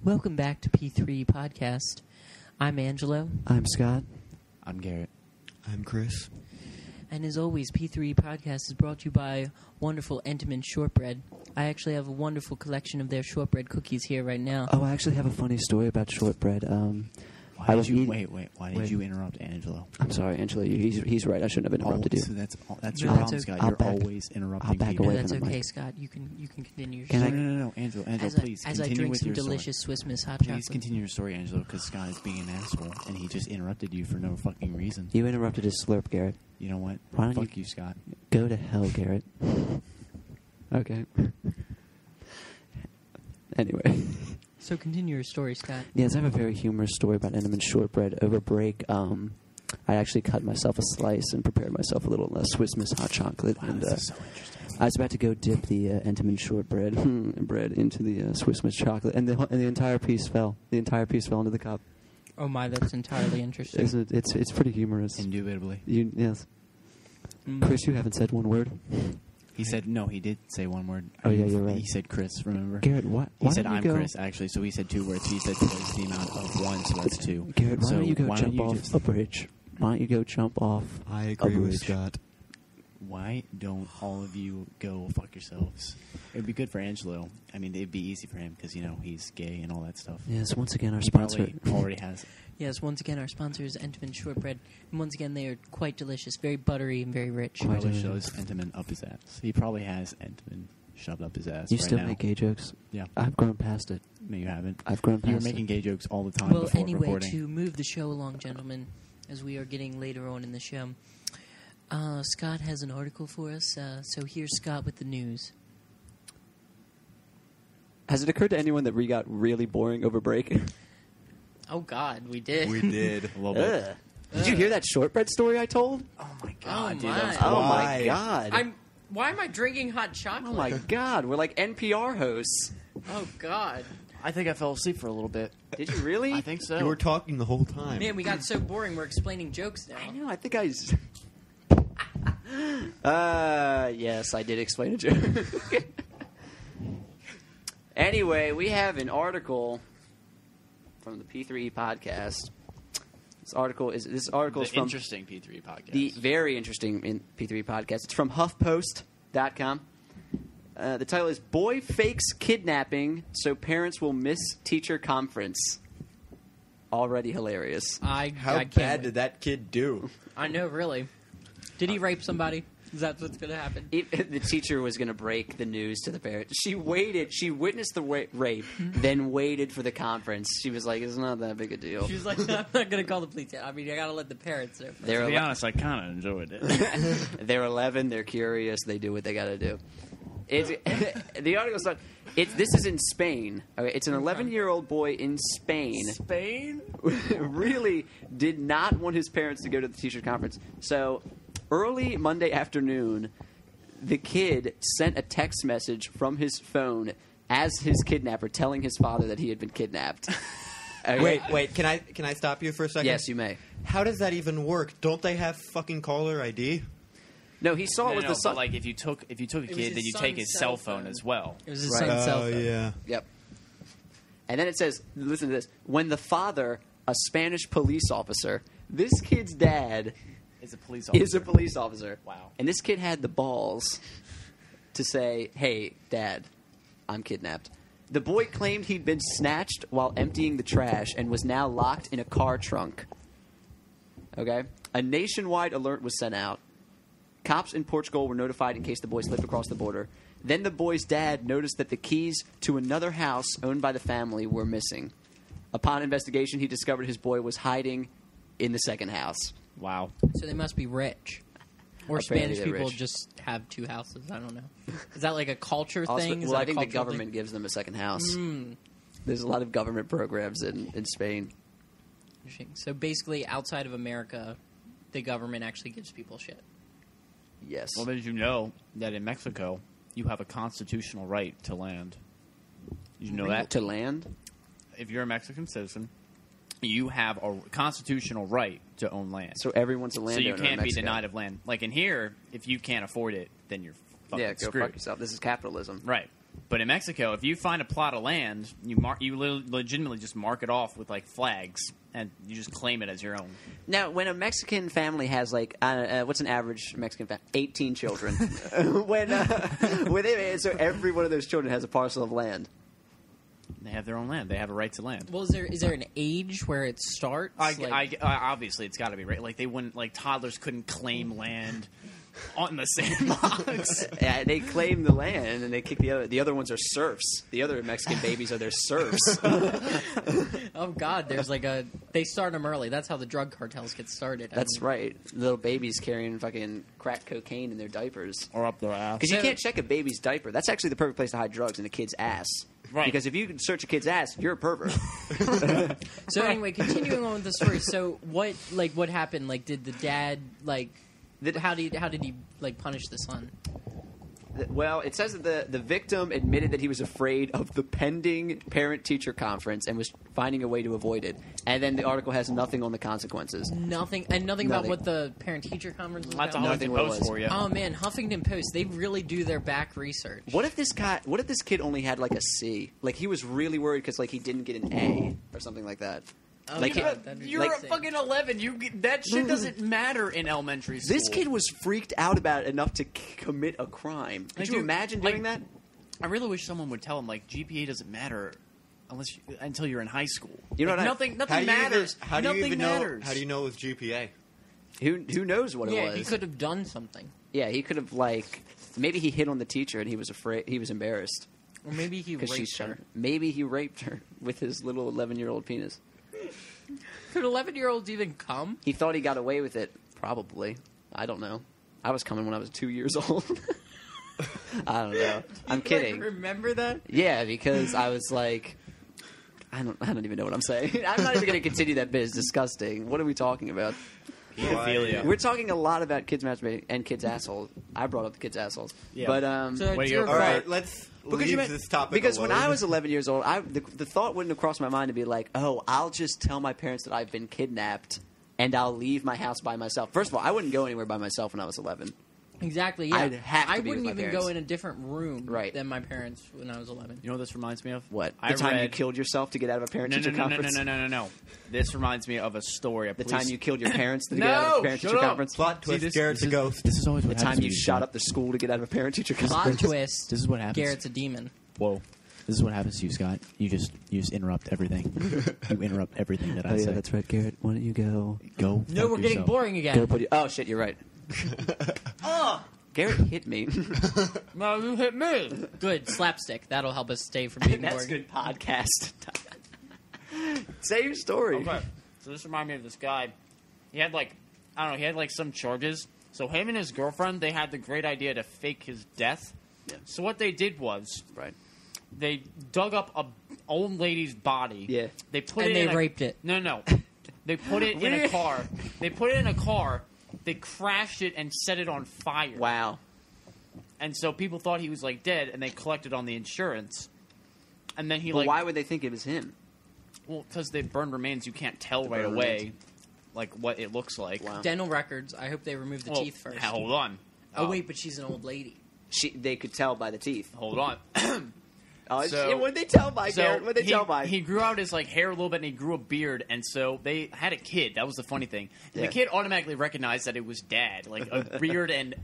Welcome back to P3E Podcast. I'm Angelo. I'm Scott. I'm Garrett. I'm Chris. And as always, P3E Podcast is brought to you by wonderful Entenmann Shortbread. I actually have a wonderful collection of their shortbread cookies here right now. Oh, I actually have a funny story about shortbread. Why did you interrupt Angelo? I'm sorry, Angelo. He's right. I shouldn't have interrupted you. So that's No, your problem, okay. Scott. I'll You're back- always interrupting I'll back people. away. No, that's from the okay, mic. Scott. You can continue your Can I- story. No, Angelo, please As I continue drink with some your delicious Swiss Miss hot story. chocolate. Please continue your story, Angelo, because Scott is being an asshole, and he just interrupted you for no fucking reason. You interrupted his slurp, Garrett. You know what? Why don't Fuck you, Scott. Go to hell, Garrett. Okay. Anyway. So continue your story, Scott. Yes, I have a very humorous story about Entenmann Shortbread. Over break, I actually cut myself a slice and prepared myself a little Swiss Miss hot chocolate. Wow, and this is so interesting. I was about to go dip the Entenmann Shortbread bread into the Swiss Miss chocolate, and the entire piece fell. The entire piece fell into the cup. Oh my, that's entirely interesting. It's pretty humorous. Indubitably. Yes. Chris, you haven't said one word. He said, no, he did say one word. Oh, yeah, you're right. He said Chris, remember? Garrett, what? He said, I'm Chris, actually, so he said two words. He said twice the amount of one, so that's two. Garrett, why so don't you go why jump don't you off just- a bridge? Why don't you go jump off I a agree with bridge? Scott. Why don't all of you go fuck yourselves? It would be good for Angelo. I mean, it'd be easy for him because, he's gay and all that stuff. Yes, once again, our He sponsor. probably already has. Yes, once again, our sponsor is Entenmann Shortbread. And once again, they are quite delicious, very buttery and very rich. Quite Probably delicious. shows Entenmann up his ass. He probably has Entenmann shoved up his ass You right still now. make gay jokes? Yeah. I've grown past it. No, you haven't. I've grown You were past making it. gay jokes all the time Well, before anyway, recording. to move the show along, gentlemen, as we are getting later on in the show, Scott has an article for us. So here's Scott with the news. Has it occurred to anyone that we got really boring over break? Oh, God, we did. We did. A little bit. Ugh. Did you hear that shortbread story I told? Oh, my Oh, God, dude. my. That was Oh, Why? my God. Why am I drinking hot chocolate? Oh, my God. We're like NPR hosts. Oh, God. I think I fell asleep for a little bit. Did you really? I think so. You were talking the whole time. Man, we got so boring, we're explaining jokes now. I know. I think I. Yes, I did explain a joke. Anyway, we have an article from the P3E podcast. This article is The from interesting P3 podcast. the very interesting P3E podcast. It's from HuffPost.com. The title is "Boy Fakes Kidnapping So Parents Will Miss Teacher Conference." Already hilarious. I How can't bad wait. did that kid do? I know, really. Did he rape somebody? Is that what's going to happen? The teacher was going to break the news to the parents. She waited. She witnessed the rape, then waited for the conference. She was like, "It's not that big a deal." She was like, I'm not going to call the police yet. I mean, I got to let the parents know. They're to be ele- honest, I kind of enjoyed it. they're 11. They're curious. They do what they got to do. The article's not. This is in Spain. Okay, it's an 11-year-old boy in Spain. Spain? Really did not want his parents to go to the teacher conference. So early Monday afternoon, the kid sent a text message from his phone as his kidnapper, telling his father that he had been kidnapped. Okay? Wait. Can I stop you for a second? Yes, you may. How does that even work? Don't they have fucking caller ID? No, he saw it with the son. But like if you took a was kid, his then you take son's his cell cell phone phone. as well. It was his Right. son's cell Oh, phone. yeah. Yep. And then it says, listen to this. When the father, a Spanish police officer, this kid's dad Is a police officer. is a police officer. Wow. And this kid had the balls to say, "Hey, Dad, I'm kidnapped." The boy claimed he'd been snatched while emptying the trash and was now locked in a car trunk. Okay? A nationwide alert was sent out. Cops in Portugal were notified in case the boy slipped across the border. Then the boy's dad noticed that the keys to another house owned by the family were missing. Upon investigation, he discovered his boy was hiding in the second house. Wow. So they must be rich. Or Apparently Spanish they're people rich. just have two houses. I don't know. Is that like a culture Also, thing? Is well, that I a think the cultural government thing? gives them a second house. Hmm. There's a lot of government programs in Spain. Interesting. So basically, outside of America, the government actually gives people shit. Yes. Well, did you know that in Mexico you have a constitutional right to land? Did you know that? To land? If you're a Mexican citizen, you have a constitutional right to own land. So everyone's a So landowner you in can't be Mexico. denied of land. Like in here, if you can't afford it, then you're fucking Yeah, go screwed. fuck yourself. This is capitalism. Right. But in Mexico, if you find a plot of land, you legitimately just mark it off with like flags, and you just claim it as your own. Now, when a Mexican family has like, what's an average Mexican family? 18 children. So every one of those children has a parcel of land. They have their own land. They have a right to land. Well, is there an age where it starts? Obviously, it's got to be right. Like they wouldn't, like toddlers couldn't claim land on the sandbox. Yeah, they claim the land and they kick the other. The other ones are serfs. The other Mexican babies are their serfs. Oh God, there's like they start them early. That's how the drug cartels get started. That's right. Little babies carrying fucking crack cocaine in their diapers. Or up their ass. Because you can't check a baby's diaper. That's actually the perfect place to hide drugs, in a kid's ass. Right. Because if you can search a kid's ass, you're a pervert. So anyway, continuing on with the story. So what happened? Like, did the dad how did he like punish the son? Well, it says that the victim admitted that he was afraid of the pending parent-teacher conference and was finding a way to avoid it. And then the article has nothing on the consequences. Nothing about what the parent-teacher conference was That's a about? Huffington what it Post was. for you. Oh man, Huffington Post. They really do their back research. What if this kid only had like a C? Like he was really worried because like he didn't get an A or something like that. Oh, Like, God, that'd be You're insane. a fucking 11. That shit doesn't matter in elementary school. This kid was freaked out about it enough to commit a crime. Could you dude, imagine doing that? I really wish someone would tell him like GPA doesn't matter until you're in high school. You know Like, what I- nothing How do you matters. Even, how do you Nothing even matters. know? How do you know with GPA? Who knows what it Yeah, was? he could have done something, Yeah, he could have like maybe he hit on the teacher and he was afraid. He was embarrassed or maybe he because raped her. Maybe he raped her with his little 11-year-old penis. Could 11-year-olds even come? He thought he got away with it. Probably. I don't know. I was coming when I was 2 years old. I don't know. I'm kidding. Like, remember that? Yeah, because I was like, I don't even know what I'm saying. I'm not even going to continue that bit. It's disgusting. What are we talking about? Pedophilia. We're talking a lot about kids masturbating and kids' assholes. I brought up the kids' assholes. Yeah. But, So Way it's to your go. All fault. right, let's because leave this topic because when alone. I was 11 years old, the thought wouldn't have crossed my mind to be like, oh, I'll just tell my parents that I've been kidnapped and I'll leave my house by myself. First of all, I wouldn't go anywhere by myself when I was 11. Exactly. Yeah, I'd have to I be wouldn't with my even parents. go in a different room Right. than my parents when I was 11. You know what this reminds me of? What? I The time you read- killed yourself to get out of a No, parent-teacher no, no, no, conference? no. This reminds me of a story. The time you killed your parents to No, get out of a shut parent-teacher up. conference? Plot twist, this- Garrett's a ghost. This is always The what time happens. you when shot do up the school to get out of a parent-teacher Plot conference? twist. This is what happens. Garrett's a demon. Whoa. This is what happens to you, Scott. You just interrupt everything. You interrupt everything that I say. right, Garrett. Why don't you go? Go. No, fuck we're getting yourself. boring again. Oh, shit, you're right. Garrett hit me. No, you hit me. Good slapstick. That'll help us stay from being That's boring. good podcast. Say your story. Okay, so this reminded me of this guy. He had he had some charges. So him and his girlfriend, they had the great idea to fake his death. Yeah. So what they did was Right. they dug up a old lady's body. Yeah. They put And it they in a, raped it. No. They put it in a car. They put it in a car. They crashed it and set it on fire. Wow. And so people thought he was like dead, and they collected on the insurance. And then he But why would they think it was him? well, because they burned remains, you can't tell right burned away, remains. like what it looks like. Wow. Dental records. I hope they remove the Well, teeth first. Hold on. Oh wait, but she's an old lady. They could tell by the teeth. Hold on. Oh, So- what did they tell by, So Garrett? What did they tell by? he grew out his hair a little bit, and he grew a beard, and so they had a kid. That was the funny thing. And Yeah. the kid automatically recognized that it was dad. Like a beard and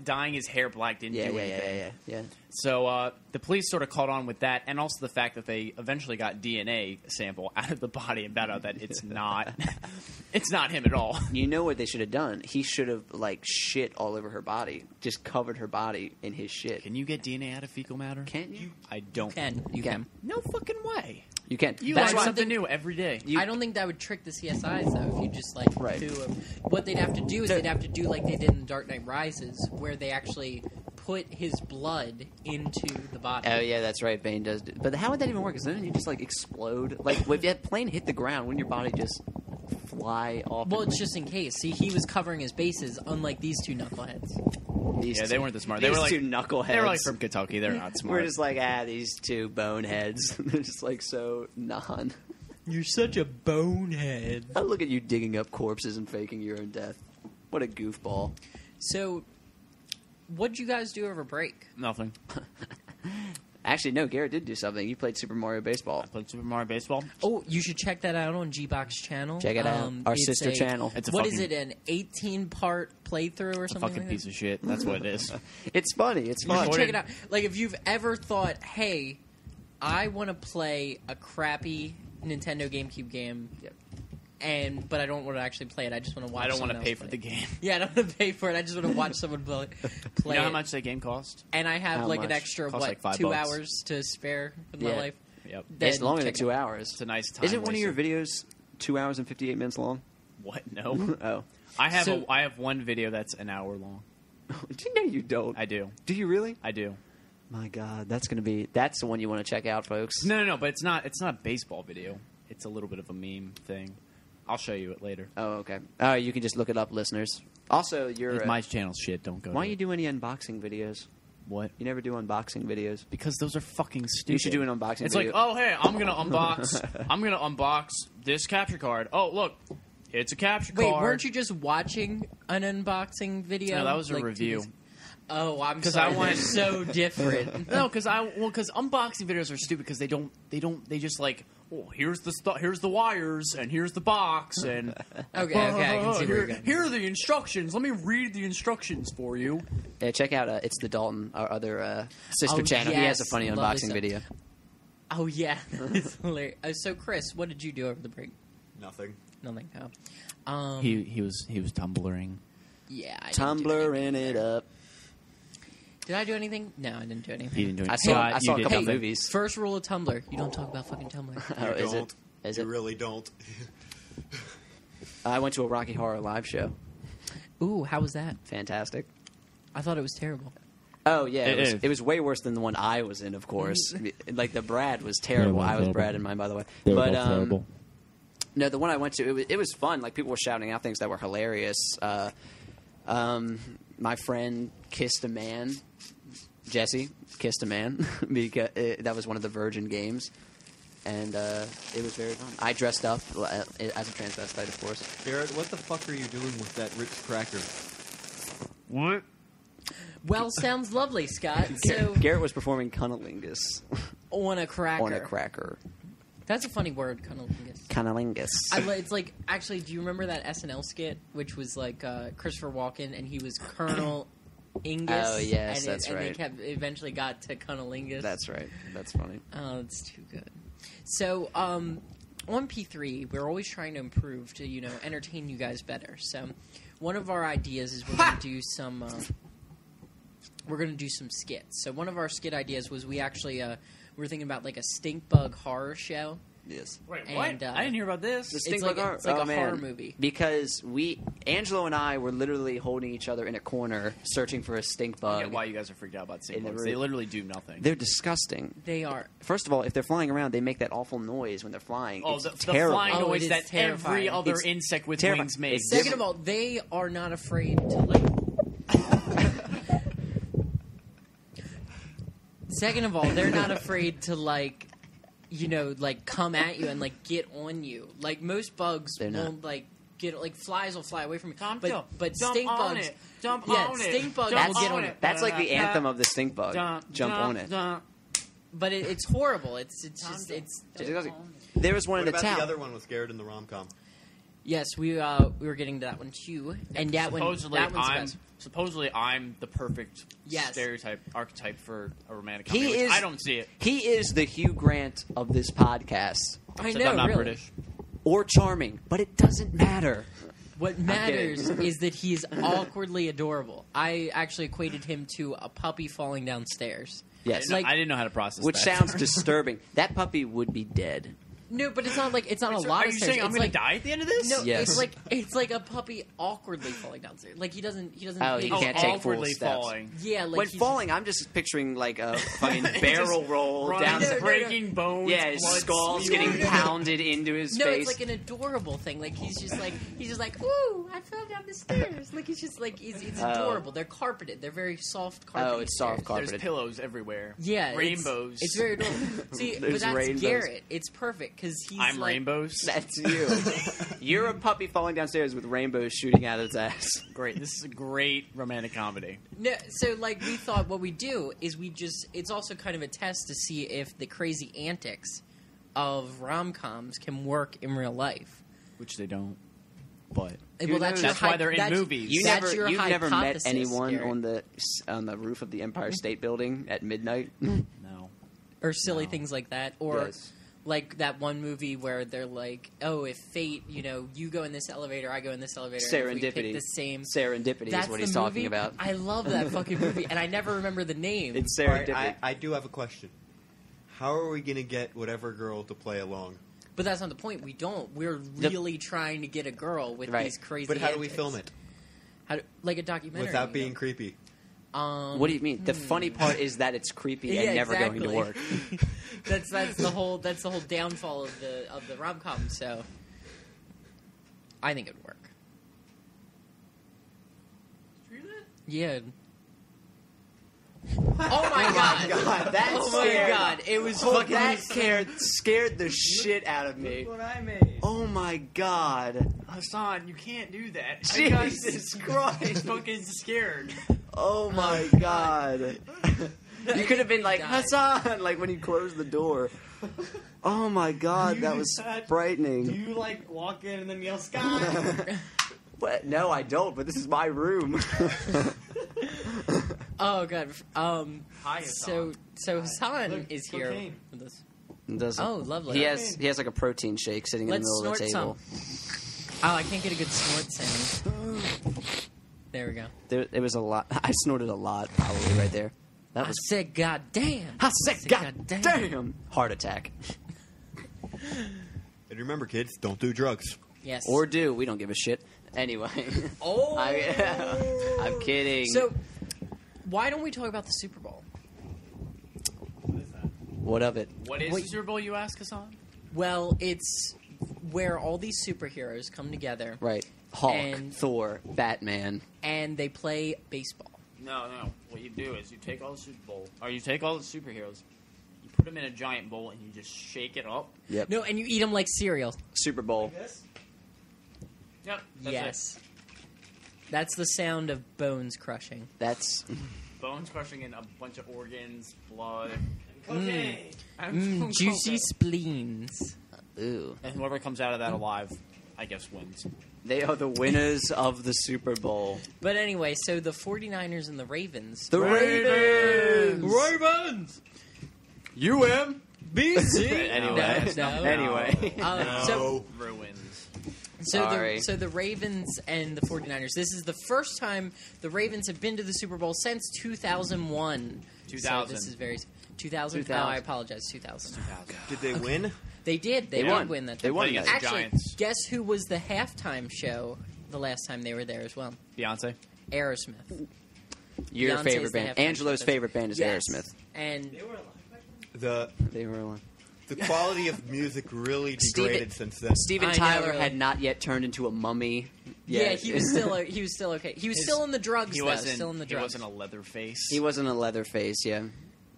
dyeing his hair black didn't do anything. yeah. So the police sort of caught on with that, and also the fact that they eventually got DNA sample out of the body and found out that it's not, it's not him at all. You know what they should have done? He should have shit all over her body, just covered her body in his shit. Can you get DNA out of fecal matter? Can't you? I don't. You can. No fucking way. You can. You That's learn why. something new every day. I don't think that would trick the CSIs though. If you just Right. do what they'd have to do is they'd have to do like they did in Dark Knight Rises, where they actually put his blood into the body. Oh yeah, that's right. Bane does. But how would that even work? Because then you just explode. Like if that plane hit the ground, wouldn't your body just fly off? Well, it's just in case. See, he was covering his bases, unlike these two knuckleheads. These Yeah, they two- weren't that smart. These They were two knuckleheads. They were from Kentucky. They're not smart. We're just these two boneheads. They're just so non. You're such a bonehead. I look at you digging up corpses and faking your own death. What a goofball. So, what'd you guys do over break? Nothing. Actually, no. Garrett did do something. You played Super Mario Baseball. I played Super Mario Baseball. Oh, you should check that out on G-Box channel. Check it out. Our it's sister channel. It's a What fucking, is it? An 18-part playthrough or It's a something? fucking like piece of shit. That's what it is. It's funny. It's You fun. should check it out. Like, if you've ever thought, hey, I want to play a crappy Nintendo GameCube game, but I don't want to actually play it. I just want to watch. I don't want to someone pay else for play the it. game. Yeah, I don't want to pay for it. I just want to watch someone play You know how it. much that game cost? And I have How like an much? extra Costs like $5. 2 hours to spare with my Yeah. life. Yep. Then It's longer than check it 2 out. hours. It's a nice time. Isn't one of your waster. videos 2 hours and 58 minutes long? What? No. Oh. I have So- I have one video that's an hour long. No, you don't. I do. Do you really? I do. My God, that's the one you want to check out, folks. No, but it's not a baseball video. It's a little bit of a meme thing. I'll show you it later. Oh, okay. You can just look it up, listeners. Also, you're. My channel's shit. Don't go. why to don't you it. do any unboxing videos? What? You never do unboxing videos. Because those are fucking stupid. You should do an unboxing It's video. like, oh hey, I'm gonna unbox this capture card. Oh look, it's a capture Wait, card. weren't you just watching an unboxing video? No, that was a like, 2 review. days- Oh, I'm 'Cause sorry. I wanted- They're so different. No, because unboxing videos are stupid because they just like, oh, here's the wires and here's the box and Okay, I can see where you're going. here are the instructions. Let me read the instructions for you. Yeah, check out It's the Dalton, our other sister Oh, channel. He has a yes. funny Lovely unboxing stuff. video. Oh yeah, it's hilarious. So Chris, what did you do over the break? Nothing. Nothing. No. He was tumblering. Yeah. I didn't do Tumbling anything it there. up. Did I do anything? No, I didn't do anything. He didn't do I anything. saw, I saw a You couple did. movies. First rule of Tumblr: you don't talk about fucking Tumblr. Oh, You is it? don't. Is You it? really don't. I went to a Rocky Horror live show. Ooh, how was that? Fantastic. I thought it was terrible. Oh yeah, It is. it was way worse than the one I was in. Of course, like the Brad was terrible. Yeah, it was I was terrible. Brad in mine, by the way. They were but both terrible. no, the one I went to, it was fun. Like people were shouting out things that were hilarious. My friend kissed a man. Jesse kissed a man because that was one of the Virgin games, and it was very fun. I dressed up as a transvestite, of course. Garrett, what the fuck are you doing with that Ritz cracker? What? Well, sounds lovely, Scott. So Garrett was performing cunnilingus on a cracker. on a cracker. That's a funny word, cunnilingus. Cunnilingus. It's like, actually, do you remember that SNL skit, which was like Christopher Walken, and he was Colonel Ingus? Oh, yes, and that's and right. They eventually got to cunnilingus. That's right. That's funny. Oh, it's too good. So, on P3, we're always trying to improve to, entertain you guys better. So, one of our ideas is we're going to do some. We're going to do some skits. So, one of our skit ideas was we actually we were thinking about like a stink bug horror show. Yes. Wait, And, what? I didn't hear about this. It's like a horror movie. Because Angelo and I were literally holding each other in a corner, searching for a stink I bug. get why you guys are freaked out about stink In the bugs. room. They literally do nothing. They're disgusting. They are. First of all, if they're flying around, they make that awful noise when they're flying. Oh, it's the terrible. flying Oh, it noise is that terrifying. every other It's insect with terrifying. wings makes. It's Second of all, they are not afraid to like. Second of all, they're not afraid to like, come at you and like get on you. Like most bugs They're not. won't like get like flies will fly away from you. Jump But jump stink on bugs, it. Jump yeah, on it. stink bugs Jump will get on it. it. That's like the anthem of the stink bug. Jump on it. But it's horrible. It's just it's. There was one What in the about town. the other one with Garrett in the rom-com? Yes, we were getting to that one too, and that one's the best. Supposedly, I'm the perfect Yes. archetype for a romantic He comedy. which is- I don't see it. He is the Hugh Grant of this podcast. I Except know, I'm not really. British. Or charming, but it doesn't matter. What matters is that he's awkwardly adorable. I actually equated him to a puppy falling downstairs. Yes. Like- I didn't know how to process Which that. sounds disturbing. That puppy would be dead. No, but it's not like it's not a So lot are of you stairs. saying I'm It's going to like, die at the end of this? No, Yes. it's like a puppy awkwardly falling downstairs. Like he doesn't. Oh, hit you his- can't take full awkwardly steps. falling. Yeah, like When he's- falling, I'm just picturing like a fucking barrel roll Running, down. No, no, breaking bones. Yeah, his blood skull's spewing. getting pounded into his No, face. it's like an adorable thing. Like he's just like ooh, I fell down the stairs. Like he's just like it's adorable. They're carpeted. They're very soft carpeted. Oh, it's soft stairs. carpeted. There's pillows everywhere. Yeah, rainbows. It's very adorable. See, but There's that's rainbows. Garrett. It's perfect because he's I'm like, rainbows. That's you. You're a puppy falling downstairs with rainbows shooting out of its ass. Great. This is a great romantic comedy. No, so like we thought what we do is it's also kind of a test to see if the crazy antics of rom-coms can work in real life. Which they don't. But Well, That's why they're in movies. You've That's your never met hypothesis, anyone Garrett. on the roof of the Empire State Building at midnight. no. Or silly No. things like that, or Yes. like that one movie where they're like, "Oh, if fate, you go in this elevator, I go in this elevator, and if we pick Serendipity. the same." Serendipity That's is what the he's talking movie? about. I love that fucking movie, and I never remember the name. It's All right, serendipity. I do have a question. How are we going to get whatever girl to play along? But that's not the point. We don't. We're really trying to get a girl with Right. these crazy. But how do we antics. film it? Like a documentary Without being creepy. What do you mean? The funny part is that it's creepy and Yeah, never going to work. that's the whole downfall of the rom com. So I think it'd work. Yeah. Oh my god! That Oh my god! It was fucking. that scared the shit out of me. What I made. Oh my god. Hassan, you can't do that. Jesus I'm Christ. fucking scared. Oh my god. You could have been like, God. Hassan, like when he closed the door. Oh my god, that was frightening. you like walk in and then yell Scott? What? No, I don't, but this is my room. Oh god. Hi, So Hassan. Hassan Look, is here cocaine. with us. Doesn't. Oh, lovely. He has like a protein shake sitting in Let's the middle of snort the table. some. Oh, I can't get a good snort sound. There we go. It was a lot. I snorted a lot, probably right there. That I was. said, "God damn!" I said, God damn! Heart attack. And remember, kids, don't do drugs. Yes. Or do. We don't give a shit. Anyway. oh. I'm kidding. So, why don't we talk about the Super Bowl? What of it? What is Wait. the Super Bowl, you ask, Hassan? Well, it's where all these superheroes come together Right. Hulk, And- Thor, Batman. and they play baseball. No. What you do is you take all the Super Bowl, or you take all the superheroes, you put them in a giant bowl, and you just shake it up. Yep. No, and you eat them like cereal. Super Bowl. Yep. That's Yes. That's the sound of bones crushing. That's. it. Bones crushing in a bunch of organs, blood, Juicy spleens. Ooh. and whoever comes out of that alive, I guess, wins. They are the winners of the Super Bowl. But anyway, so the 49ers and the Ravens. The Ravens! Ravens! UM! BC! Anyway. No. Anyway. So Ruins. Sorry. So the Ravens and the 49ers. This is the first time the Ravens have been to the Super Bowl since 2001. 2000. So this is very 2000. 2000. Oh, I apologize. 2000. Did they win? They did. They They did won. win that. They time. won Against that. the Actually, Giants. guess who was the halftime show the last time they were there as well? Beyonce. Aerosmith. Your Beyonce's favorite the band. halftime Angelo's show. favorite band is Yes. Aerosmith. And The They were one. the quality of music really Steven- degraded since then. Steven I know, Tyler really. had not yet turned into a mummy. yeah, yet. he was still okay. He was still in the drugs. He though, wasn't. still in the He drugs. wasn't a leather face. He wasn't a leather face, yeah.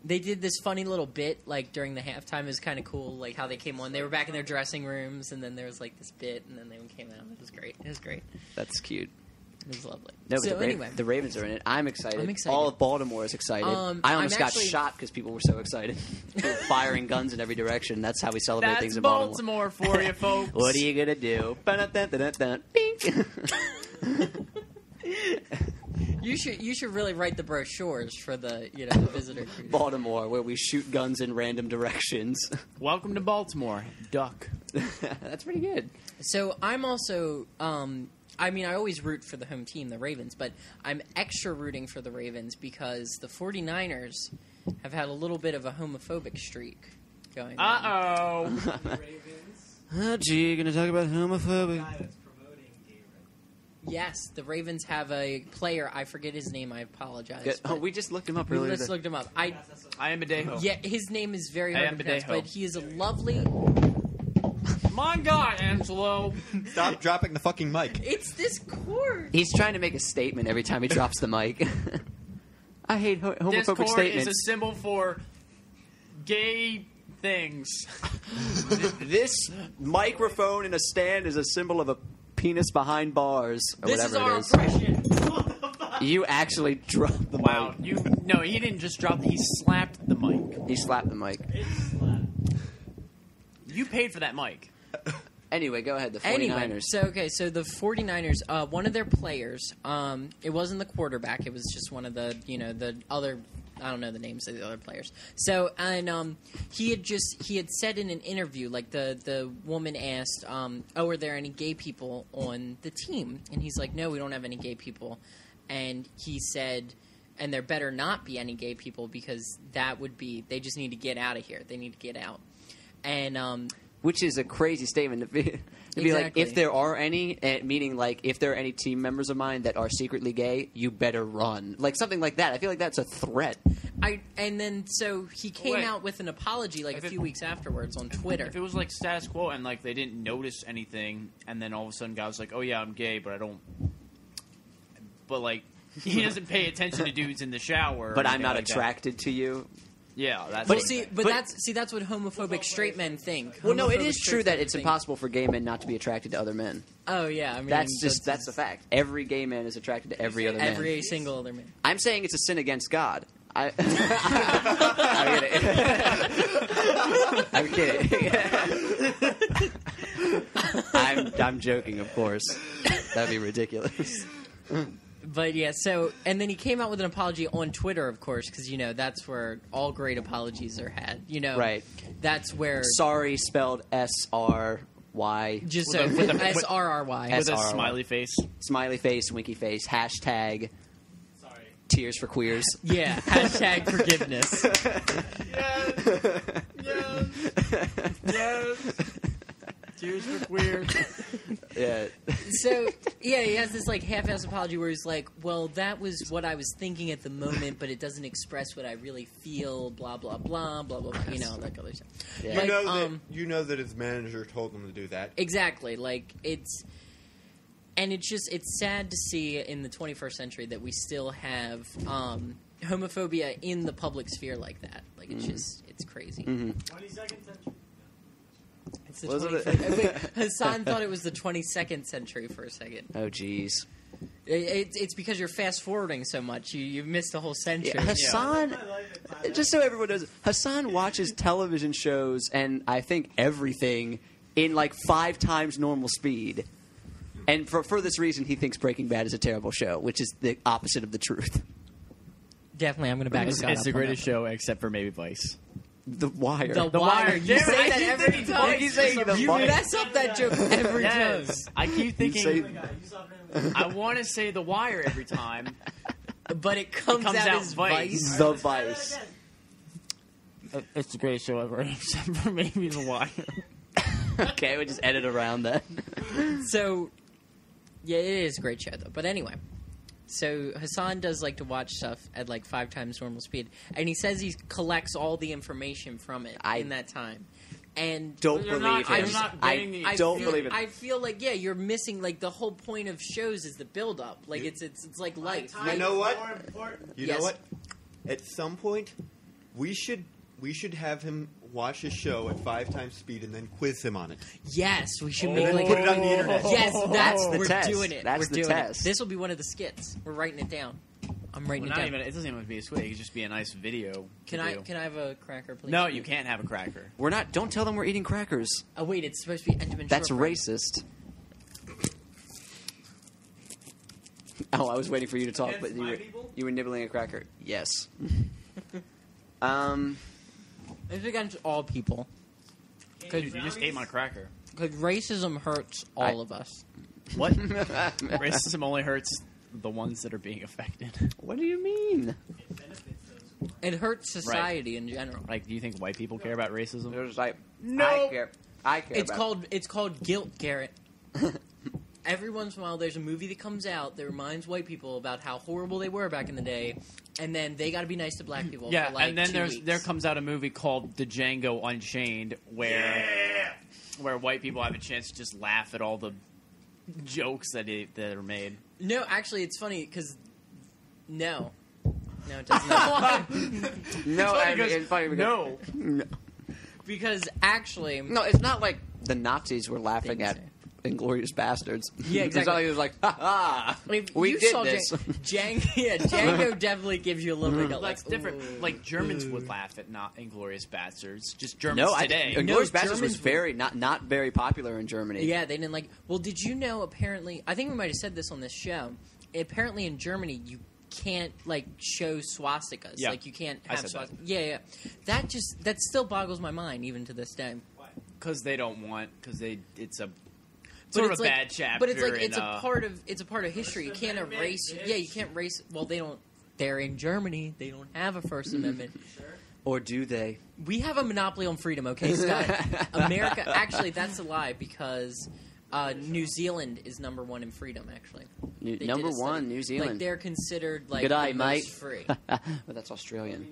They did this funny little bit like during the halftime. It was kind of cool, like how they came on. They were back in their dressing rooms, and then there was like this bit, and then they came out. It was great. It was great. That's cute. It was lovely. No, but so the Ravens are in it. I'm excited. I'm excited. All of Baltimore is excited. I'm I almost got actually- shot because people were so excited. They were firing guns in every direction. That's how we celebrate That's things in Baltimore. Baltimore for you, folks. What are you gonna do? Ba-dun-dun-dun-dun-dun. Bing. You should really write the brochures for the the visitor cruise. Baltimore, where we shoot guns in random directions. Welcome to Baltimore. Duck. That's pretty good. So I'm also, I mean, I always root for the home team, the Ravens, but I'm extra rooting for the Ravens because the 49ers have had a little bit of a homophobic streak going on. Uh-oh. Oh, gee, gonna talk about homophobic. Yes, the Ravens have a player. I forget his name. I apologize. Good. Oh, but we just looked him up we earlier. just looked him up. I am Badejo. Yeah, his name is very I hard am to pronounce, Badejo. but he is a lovely. My God, Angelo. Stop dropping the fucking mic. It's this chord. He's trying to make a statement every time he drops the mic. I hate homophobic Discord statements. is a symbol for gay things. This microphone in a stand is a symbol of a penis behind bars, or This is whatever our it is. impression. You actually dropped the Wow. mic. No, he didn't just drop it. He slapped the mic. He slapped the mic. You paid for that mic. Anyway, go ahead. The 49ers. Anyway, so the 49ers, one of their players, it wasn't the quarterback, it was just one of the, the other, I don't know the names of the other players. So, and he had said in an interview, like the woman asked, are there any gay people on the team? And he's like, no, we don't have any gay people. And he said, and there better not be any gay people because that would be, they just need to get out of here. They need to get out. And, Which is a crazy statement to be like, Exactly. if there are any, meaning like if there are any team members of mine that are secretly gay, you better run. Like something like that. I feel like that's a threat. And then so he came Wait. out with an apology like If a it- few weeks afterwards on Twitter. If it was like status quo and like they didn't notice anything, and then all of a sudden guy was like, "Oh yeah, I'm gay, but I don't." But like he doesn't pay attention to dudes in the shower. or But I'm anything not like that. attracted to you. Yeah, that's. But what- that's what homophobic straight men think. Well, no, it Homophobic is straight true that men it's think- impossible for gay men not to be attracted to other men. Oh yeah, I mean That's a fact. Every gay man is attracted to every other man. every single other man. I'm saying it's a sin against God. I'm kidding. I'm joking, of course. That'd be ridiculous. But yeah, so and then he came out with an apology on Twitter, of course, because that's where all great apologies are had. Right. That's where Sorry, spelled SRY. just With so a- with a- SRRY. with a SRY. smiley face. Smiley face, winky face, hashtag Tears for Queers. Yeah, hashtag forgiveness. Yes. Tears for queers. Yeah. So yeah, he has this like half-ass apology where he's like, "Well, that was what I was thinking at the moment, but it doesn't express what I really feel." Blah blah blah blah blah. blah that other stuff. Yeah. Like, You know that his manager told him to do that. exactly. Like it's sad to see in the 21st century that we still have homophobia in the public sphere like that. Like it's crazy. 22nd century. It's the Wasn't 21st. Wait, Hassan thought it was the 22nd century for a second. Oh, jeez. It's because you're fast forwarding so much. You missed a whole century. Yeah, Hassan, just so everyone knows, Hassan watches television shows and I think everything in like 5 times normal speed. And for this reason, he thinks Breaking Bad is a terrible show, which is the opposite of the truth. Definitely, I'm going to back It's, Scott it's up the on greatest that. show except for maybe Vice. The Wire. The Wire. You Damn it, say I that keep every thinking time. He's saying the You Wire. mess up that joke every time. Yes. I keep thinking. say- I want to say The Wire every time. But it comes comes out out as Vice. Vice. The Vice. It's the greatest show ever, except for maybe The Wire. Okay, we just edit around that. So, yeah, it is a great show, though. But anyway, so Hassan does like to watch stuff at like 5 times normal speed. And he says he collects all the information from it in that time. And Don't You're believe not- him. you're not I getting the- don't feel, believe it. I feel like, yeah, you're missing, like, the whole point of shows is the build-up. Like, it's like life. You know what? More important. You Yes. know what? At some point, we should have him watch his show at 5 times speed and then quiz him on it. Yes, we should And make, then like, put it on the internet. Yes, That's the we're test. doing it. That's we're the doing test. It. This will be one of the skits. We're writing it down. I'm writing Well, it down. it doesn't even have to be a swig. It could just be a nice video. Can to I do. have a cracker, please? No, you can't have a cracker. We're not. Don't tell them we're eating crackers. Oh wait, it's supposed to be Entenmann That's shortbread. racist. Oh, I was waiting for you to talk, Against but my people? you were nibbling a cracker. Yes. It's against all people. Dude, you just ate my cracker. Because racism hurts all of us. What? Racism only hurts the ones that are being affected. What do you mean? It hurts society in general. Like, do you think white people care about racism? They're just like, No. I care. It's called guilt, Garrett. Every once in a while, there's a movie that comes out that reminds white people about how horrible they were back in the day, and then they got to be nice to black people. Yeah, for like and then 2 there weeks. comes out a movie called The Django Unchained, where white people have a chance to just laugh at all the jokes that are made. No, actually, it's funny because no, it does not. No, Funny I mean, because- it's funny because no. because actually, No, it's not like the Nazis were laughing Didn't at say. Inglourious Bastards. Yeah, It's not exactly. like it was like, ha ha, if we you did saw this. Django definitely gives you a little bit of That's like, different. ooh. Like Germans would laugh at not Inglorious Bastards. Just Germans No, today. Inglourious Bastards Germans was very not very popular in Germany. Yeah, they didn't like. Well, did you know? Apparently, I think we might have said this on this show. Apparently, in Germany, you can't like show swastikas. Yeah. Like you can't I have said that. swastikas. Yeah. That still boggles my mind even to this day. Because they don't want. Because it's a But sort it's of a like, bad chapter. But it's like in, it's a part of history. You can't erase. Yeah, you can't erase. Well, they don't. They're in Germany. They don't have a First Amendment. Or do they? We have a monopoly on freedom, okay, Scott? America. Actually, that's a lie because New Zealand is number one in freedom. Actually, They did Number a study. one, New Zealand. Like they're considered like Good eye, the mate. most free. But that's Australian.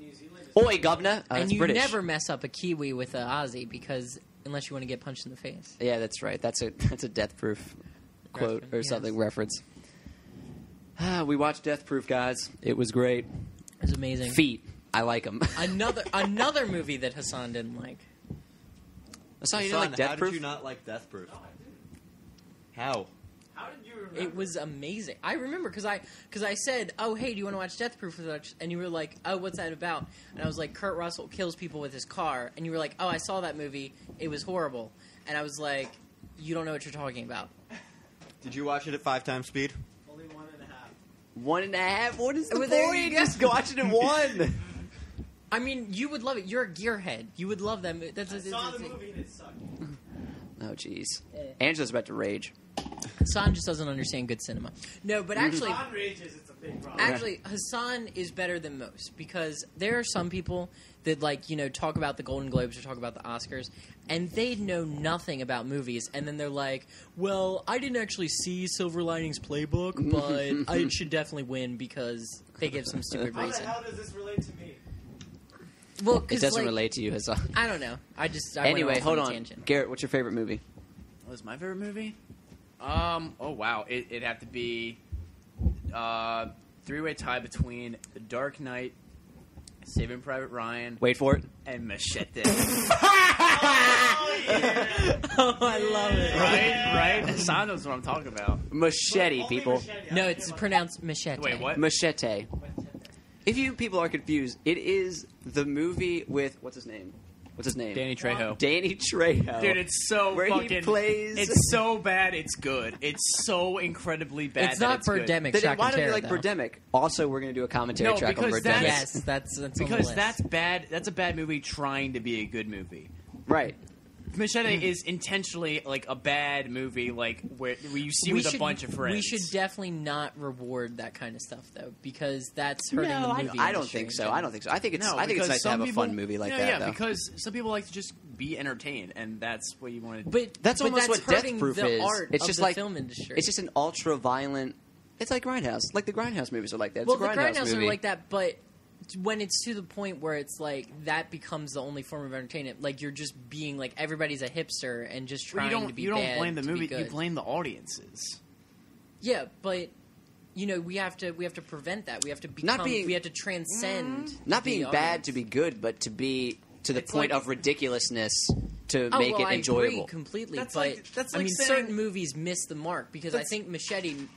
Oi, governor. And That's you British. never mess up a Kiwi with an Aussie because unless you want to get punched in the face. Yeah, that's right. That's a death proof quote or Yes. something reference. We watched Death Proof, guys. It was great. It was amazing. Feet. I like them. Another movie that Hassan didn't like. That's not you Son, didn't like Death how Proof. did you not like Death Proof? How? How did you remember? It was amazing. I remember because I said, "Oh, hey, do you want to watch Death Proof with us?" And you were like, "Oh, what's that about?" And I was like, "Kurt Russell kills people with his car." And you were like, "Oh, I saw that movie. It was horrible." And I was like, "You don't know what you're talking about." Did you watch it at 5 times speed? Only 1.5. 1.5. What is the Well, there you point? go. Just go watch it in one. I mean, you would love it. You're a gearhead. You would love that movie. I saw the movie and it sucked. Oh, jeez. Angela's about to rage. Hassan just doesn't understand good cinema. No, but actually, Hassan rages, it's a big problem. actually, Hassan is better than most because there are some people that talk about the Golden Globes or talk about the Oscars, and they know nothing about movies, and then they're like, "Well, I didn't actually see Silver Linings Playbook, but I should definitely win because they give some stupid reason." does this relate to me? Well, It 'cause, doesn't like, relate to you, Hassan. I don't know. I went Anyway, off hold a on. tangent. Garrett, what's your favorite movie? What was my favorite movie? Oh wow, it'd have to be three-way tie between The Dark Knight, Saving Private Ryan, Wait for it. and Machete. Oh, I love it. right? Hassan knows what I'm talking about. Machete, people. No, it's pronounced machete. Wait, what? Machete. If you people are confused, it is the movie with what's his name? What's his name? Danny Trejo. Danny Trejo. Dude, it's so where fucking. he plays. It's so bad, it's good. It's so incredibly bad. It's that not it's good. Birdemic Then Shock why and don't you Terror, like though. Birdemic? Also, we're going to do a commentary No, track on because Birdemic. that's- Yes, that's on the Because list. that's bad. That's a bad movie trying to be a good movie. Right. Machete is intentionally like a bad movie, like where you see with a bunch of friends. We should definitely not reward that kind of stuff, though, because that's hurting No, the movie I don't industry think in so. general. I don't think so. I think it's No, I think it's because nice to have some a people- fun movie like yeah, that. Yeah, though. because some people like to just be entertained, and that's what you want to. But That's almost that's what Death hurting Proof the is. Art It's of just the like film industry. It's just an ultra violent. It's like Grindhouse. Like the Grindhouse movies are like that. It's well, a the Grindhouse Grindhouse movie. are like that, but when it's to the point where it's like that becomes the only form of entertainment, like you're just being like everybody's a hipster and just Well, trying to be you don't bad blame the to be movie. You good. blame the audiences. Yeah, but we have to prevent that. We have to become. Not being- we have to transcend. Not the being bad audience. to be good, but to be to the It's point like- of ridiculousness to Oh, make well, it enjoyable. I agree completely, That's but like- that's I like mean, saying- certain movies miss the mark because I That's- think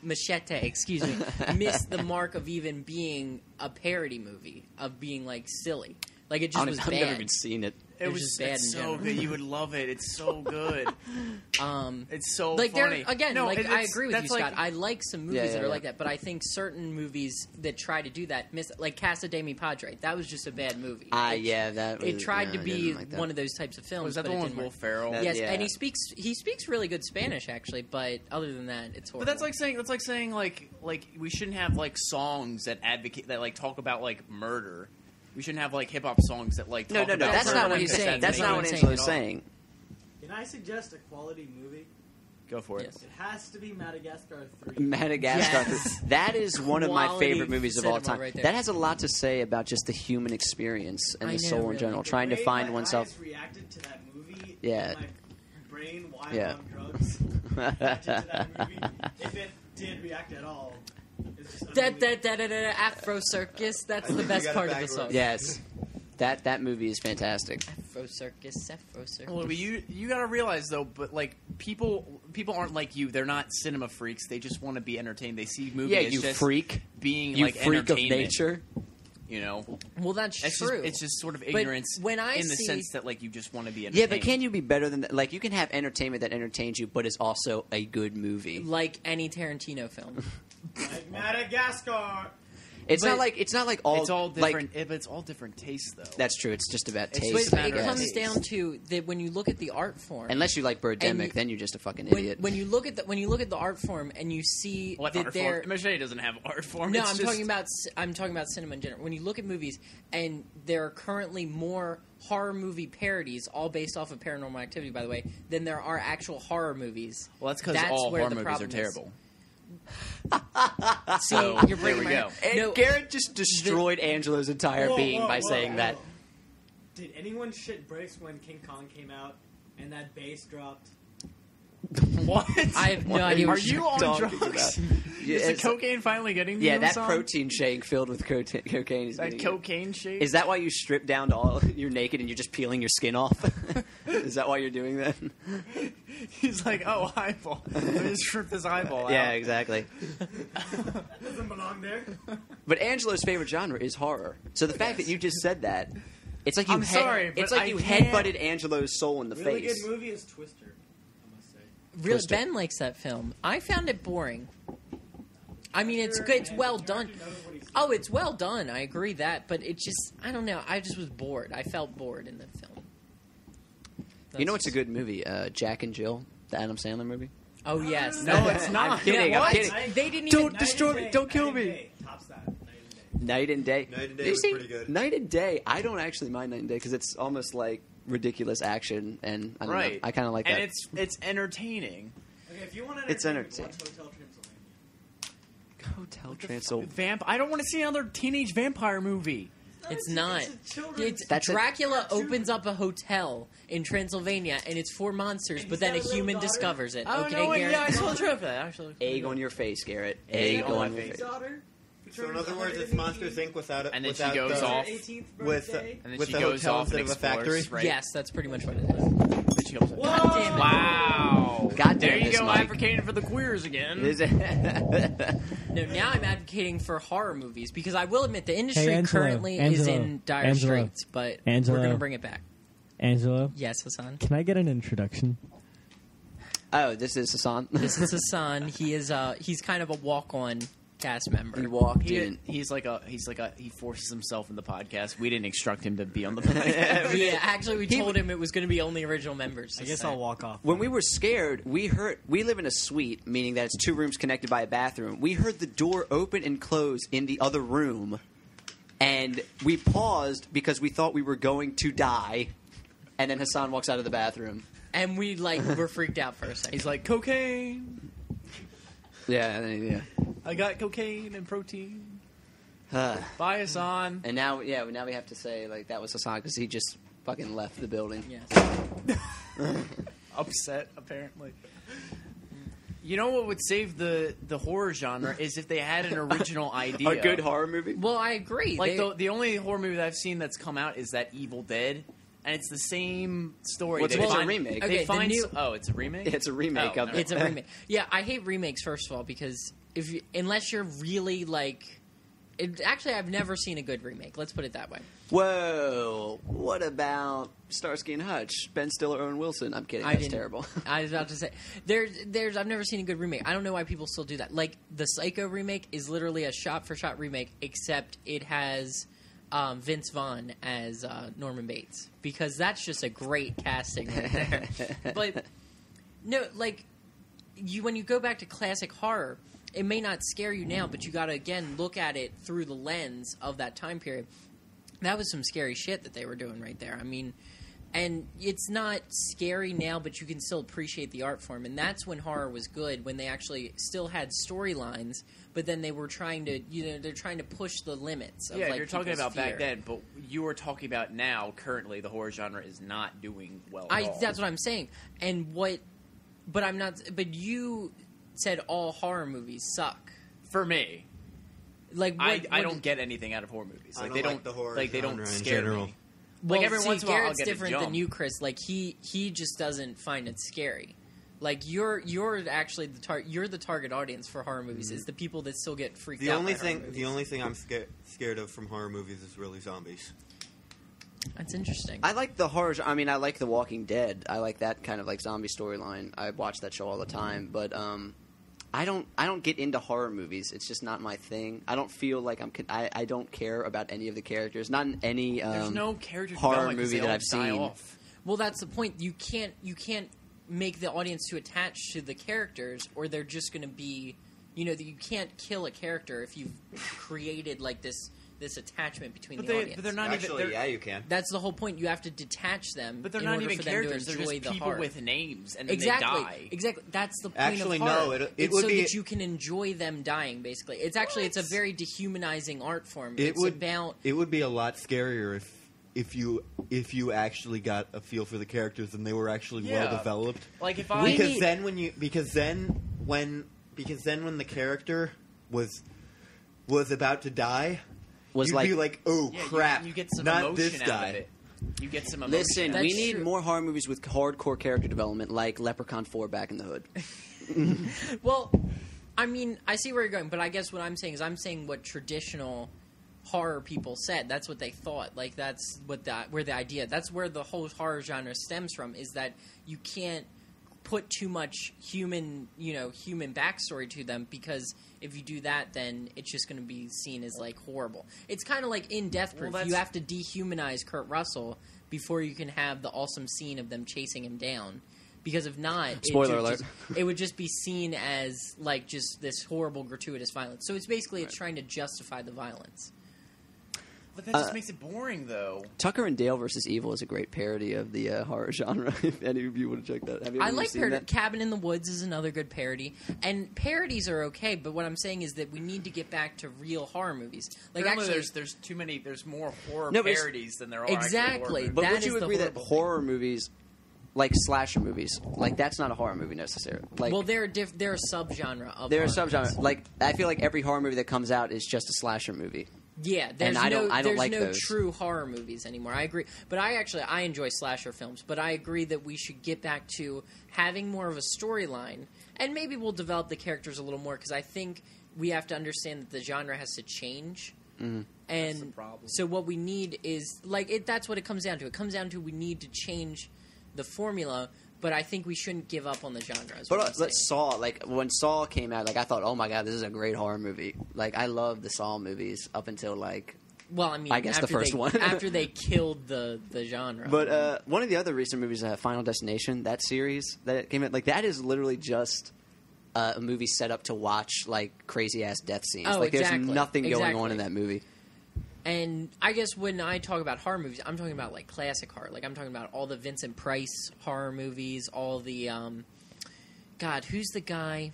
Machete, excuse me, missed the mark of even being a parody movie of being like silly. Like it just was I've bad. never even seen it. It was just bad it's in so general. good. You would love it. It's so good. It's so Like funny. there again, No, like I it's- agree with you, that's like- Scott. I like some movies Yeah, that yeah, are yeah. like that, but I think certain movies that try to do that miss. Like Casa de Mi Padre, that was just a bad movie. Yeah, that was, It tried to I be didn't like that. one of those types of films. Was that but the it one with didn't Will work. Ferrell? That- Yes, yeah. and he speaks really good Spanish actually, but other than that, it's horrible. But that's like saying like we shouldn't have like songs that advocate that like talk about like murder. We shouldn't have like hip hop songs that like No, talk no, no. about That's murder not what he's he's because saying. saying. That's That's not not what what he's Angelo's saying saying. Can I suggest a quality movie? Go for it. Yes. It has to be Madagascar 3. Madagascar. Yes. That is one of my Quality favorite movies of all cinema time. right there. That has a lot to say about just the human experience and I the know, soul in really. general. The Trying to way find my oneself. eyes reacted to that movie. Yeah. In my brain while Yeah. I'm on drugs. Reacted to that movie. If it did react at all, it's just unbelievable. Afro Circus. That's I the think we best got it part of the backwards. song. Yes, that movie is fantastic. Cephro Circus. Well, but you gotta realize though, but like people aren't like you. They're not cinema freaks. They just want to be entertained. They see movies. Yeah, as you just freak. Being You like freak of entertainment. nature. You know, Well, that's true. it's just sort of But ignorance when I in the see- sense that like you just want to be Yeah, entertained. but can you be better than that? Like, you can have entertainment that entertains you, but is also a good movie. Like any Tarantino film. Like Madagascar. It's but- not like all. It's all like, different. But it's all different tastes, though. that's true. It's just about It's taste. just But a matter it of comes taste. down to that when you look at the art form. Unless you like Birdemic, And- then you're just a fucking when, idiot. when you look at the art form and you see What that art they're form? Machete doesn't have art form. no, It's I'm just- talking about cinema in general. When you look at movies, and there are currently more horror movie parodies, all based off of Paranormal Activity, by the way, than there are actual horror movies. Well, that's because all where horror the movies are problem is. terrible. See, So, you're there breaking we my go. heart. and No, Garrett just destroyed Angelo's entire Whoa, being whoa, by whoa, saying whoa. that. Did anyone shit bricks when King Kong came out and that bass dropped? What? I have no What idea. Are what you on talking drugs? about? Yeah, Is the it's- cocaine finally getting you? Yeah, that son? protein shake filled with cocaine is That getting you. cocaine shake. Is that why you strip down to all? You're naked and you're just peeling your skin off. Is that why you're doing that? He's like, oh, eyeball. Let me just strip this eyeball Yeah, out. exactly. That doesn't belong there. But Angelo's favorite genre is horror. So the fact that you just said that, it's like you I'm sorry, but it's like I you can't- headbutted Angelo's soul in the Really face. good movie is Twister, I must say. Really, Twister. Ben likes that film. I found it boring. I mean, it's good. It's well done. Oh, it's well done. I agree that, but it just, I don't know. I just was bored. I felt bored in the film. You know what's a good movie? Jack and Jill, the Adam Sandler movie. Oh yes. No, it's not. I'm kidding. Yeah, I'm what? kidding. They didn't Don't even. destroy me. Don't kill Night and me. Day. Tops that. Night and Day. Night and Day. Night and Day You was see, pretty good. Night and Day. I don't actually mind Night and Day because it's almost like ridiculous action, and I don't Right. know. I kind of like and that. it's entertaining. Okay, if you want to It's entertaining. watch Hotel Transylvania. Hotel Transylvania. I don't want to see another teenage vampire movie. It's not. It's a children's- It's That's a- Dracula opens up a hotel in Transylvania, and it's for monsters, And but he's then a got a little human daughter. discovers it. Oh, Okay, no, Garrett? yeah, I saw a trip for that, actually. Egg on your face, Garrett. Egg Egg on on my your face. face. Daughter, So in other words, it's Monsters Inc. without And then without she goes the, off. 18th with birthday. And then with she the goes hotel off and instead of a explores, factory. right? Yes, that's pretty much what it is. Then she goes, Whoa! damn it. wow. God There damn you this, go, Mike. advocating for the queers again. Is it? No, now I'm advocating for horror movies because I will admit the industry Hey, Angelo, currently is Angelo, in dire Angelo, straits, but Angelo. we're going to bring it back. Angelo, Yes, Hassan. can I get an introduction? Oh, this is Hassan. This is Hassan. He's kind of a walk-on cast member. He walked in. He forces himself in the podcast. We didn't instruct him to be on the podcast. Yeah, actually, we told him it was going to be only original members. I guess I'll walk off. When we were scared, we live in a suite, meaning that it's 2 rooms connected by a bathroom. We heard the door open and close in the other room, and we paused because we thought we were going to die. And then Hassan walks out of the bathroom. And we were freaked out for a second. He's like, cocaine. Yeah. I got cocaine and protein. Uh, Bye, Hassan. and now we have to say like that was Hassan because he just fucking left the building. Yes. Upset, apparently. You know what would save the horror genre is if they had an original idea. A good horror movie. Well, I agree. Like They- the only horror movie that I've seen that's come out is that Evil Dead, and it's the same story. Well, it's They a find- remake. They Okay, the find new- oh, it's a remake. It's a remake Oh, of never it. It's a remake. Yeah, I hate remakes first of all because unless you're really actually, I've never seen a good remake. Let's put it that way. Whoa! What about Starsky and Hutch? Ben Stiller, Owen Wilson. I'm kidding. That's terrible. I was about to say there's I've never seen a good remake. I don't know why people still do that. Like the Psycho remake is literally a shot-for-shot remake, except it has Vince Vaughn as Norman Bates because that's just a great casting right there. But no, when you go back to classic horror, it may not scare you now, but you got to again look at it through the lens of that time period. That was some scary shit that they were doing right there. I mean, and it's not scary now, but you can still appreciate the art form. And that's when horror was good, when they actually still had storylines, but then they were trying to, they're trying to push the limits of Yeah, you're talking people's about fear. back then, but you were talking about now. Currently, the horror genre is not doing well. At all. That's what I'm saying. But I'm not. But you said all horror movies suck. For me. Like I don't get anything out of horror movies. I Like don't they like don't the horror like they don't genre in scare general. me. Well, Like, every see, once in a while, I'll Garrett's get a different than jump. you, Chris. Like he just doesn't find it scary. Like you're actually you're the target audience for horror movies. Is the people that still get freaked The out. only by horror thing, movies. the only thing I'm scared of from horror movies is really zombies. That's interesting. I like the horror. I mean, I like The Walking Dead. I like that kind of like zombie storyline. I watch that show all the time, but I don't get into horror movies. It's just not my thing. I don't feel like I don't care about any of the characters. Not in any There's no character horror development 'cause movie they that all I've die seen. off. Well, that's the point. You can't make the audience too attached to the characters, or they're just going to be, you can't kill a character if you've created like this attachment between the audience. But they're not Actually, even. yeah, you can. That's the whole point. You have to detach them. But they're in not order even for them characters. To They're enjoy just the people horror. with names, and then Exactly, they die. exactly. That's the point Actually, of horror. no, it It's would so be- that you can enjoy them dying. Basically, it's a very dehumanizing art form. It It's would about It would be a lot scarier if you actually got a feel for the characters and they were actually Yeah. well developed. Like if I Because then when the character was about to die, Was you'd like, be like, oh yeah, crap, you get some not emotion this out guy. of it. You get some emotion. listen, out of we That's need true. more horror movies with hardcore character development, like Leprechaun 4: Back in the Hood. well, I mean, I see where you're going, but I guess what I'm saying is what traditional horror people said. That's what they thought. Like that's where the idea. That's where the whole horror genre stems from. Is that you can't put too much human backstory to them, because if you do that, then it's just going to be seen as like horrible. It's kind of like in Death Proof. that's- You have to dehumanize Kurt Russell before you can have the awesome scene of them chasing him down. Because if not, Spoiler alert. it would just be seen as like just this horrible, gratuitous violence. So it's basically it's trying to justify the violence. But that just makes it boring, though. Tucker and Dale versus Evil is a great parody of the horror genre. If any of you want to check that, have you I ever like seen parody. that? Cabin in the Woods is another good parody, and parodies are okay. But what I'm saying is that we need to get back to real horror movies. Like Apparently actually, there's too many. There's more horror No, but it's- parodies than there are actual Exactly. horror movies. But That would you is the agree that horrible thing. horror movies, like slasher movies, like that's not a horror movie necessarily? Like, well, they're a subgenre of they're a horror subgenre. movies. Like, I feel like every horror movie that comes out is just a slasher movie. Yeah, there's I don't there's like no those. true horror movies anymore. I agree, but I enjoy slasher films. But I agree that we should get back to having more of a storyline, and maybe we'll develop the characters a little more, because I think we have to understand that the genre has to change. Mm-hmm. And the problem. so what we need is that's what it comes down to. It comes down to we need to change the formula. But I think we shouldn't give up on the genre. Is what I'm But saying. Saw, like when Saw came out, like I thought, oh my god, this is a great horror movie. Like I love the Saw movies up until like. Well, I mean, I guess the after first one. after they killed the genre. But one of the other recent movies, Final Destination, that series that came out, like that is literally just a movie set up to watch like crazy ass death scenes. Oh, like there's exactly. nothing going on Exactly. in that movie. And I guess when I talk about horror movies, I'm talking about like classic horror. Like I'm talking about all the Vincent Price horror movies, all the God, who's the guy?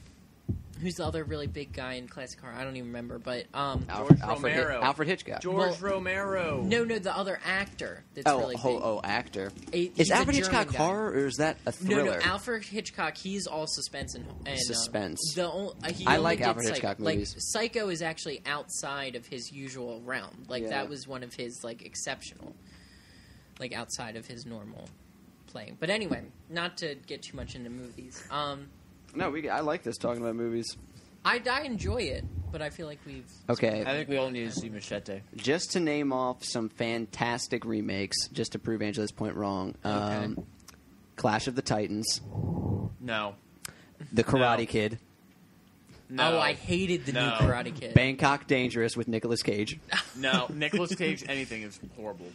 Who's the other really big guy in classic horror? I don't even remember, but Romero. Alfred Hitchcock. George Romero. no, the other actor that's really big. Actor. He's Is a Alfred German Hitchcock guy. horror or is that a No, thriller? Alfred Hitchcock. He's all suspense and Suspense. He I only like did Alfred Hitchcock movies. Like Psycho is actually outside of his usual realm. Like Yeah. that was one of his like exceptional, like outside of his normal playing. But anyway, not to get too much into movies. No, I like this talking about movies. I enjoy it, but I feel like we've Okay, I think we all need to see Machete. just to name off some fantastic remakes, just to prove Angela's point wrong. Clash of the Titans, No. The Karate No. Kid, No. Oh, I hated the No. new Karate Kid. Bangkok Dangerous with Nicolas Cage. No. Nicolas Cage, anything is horrible.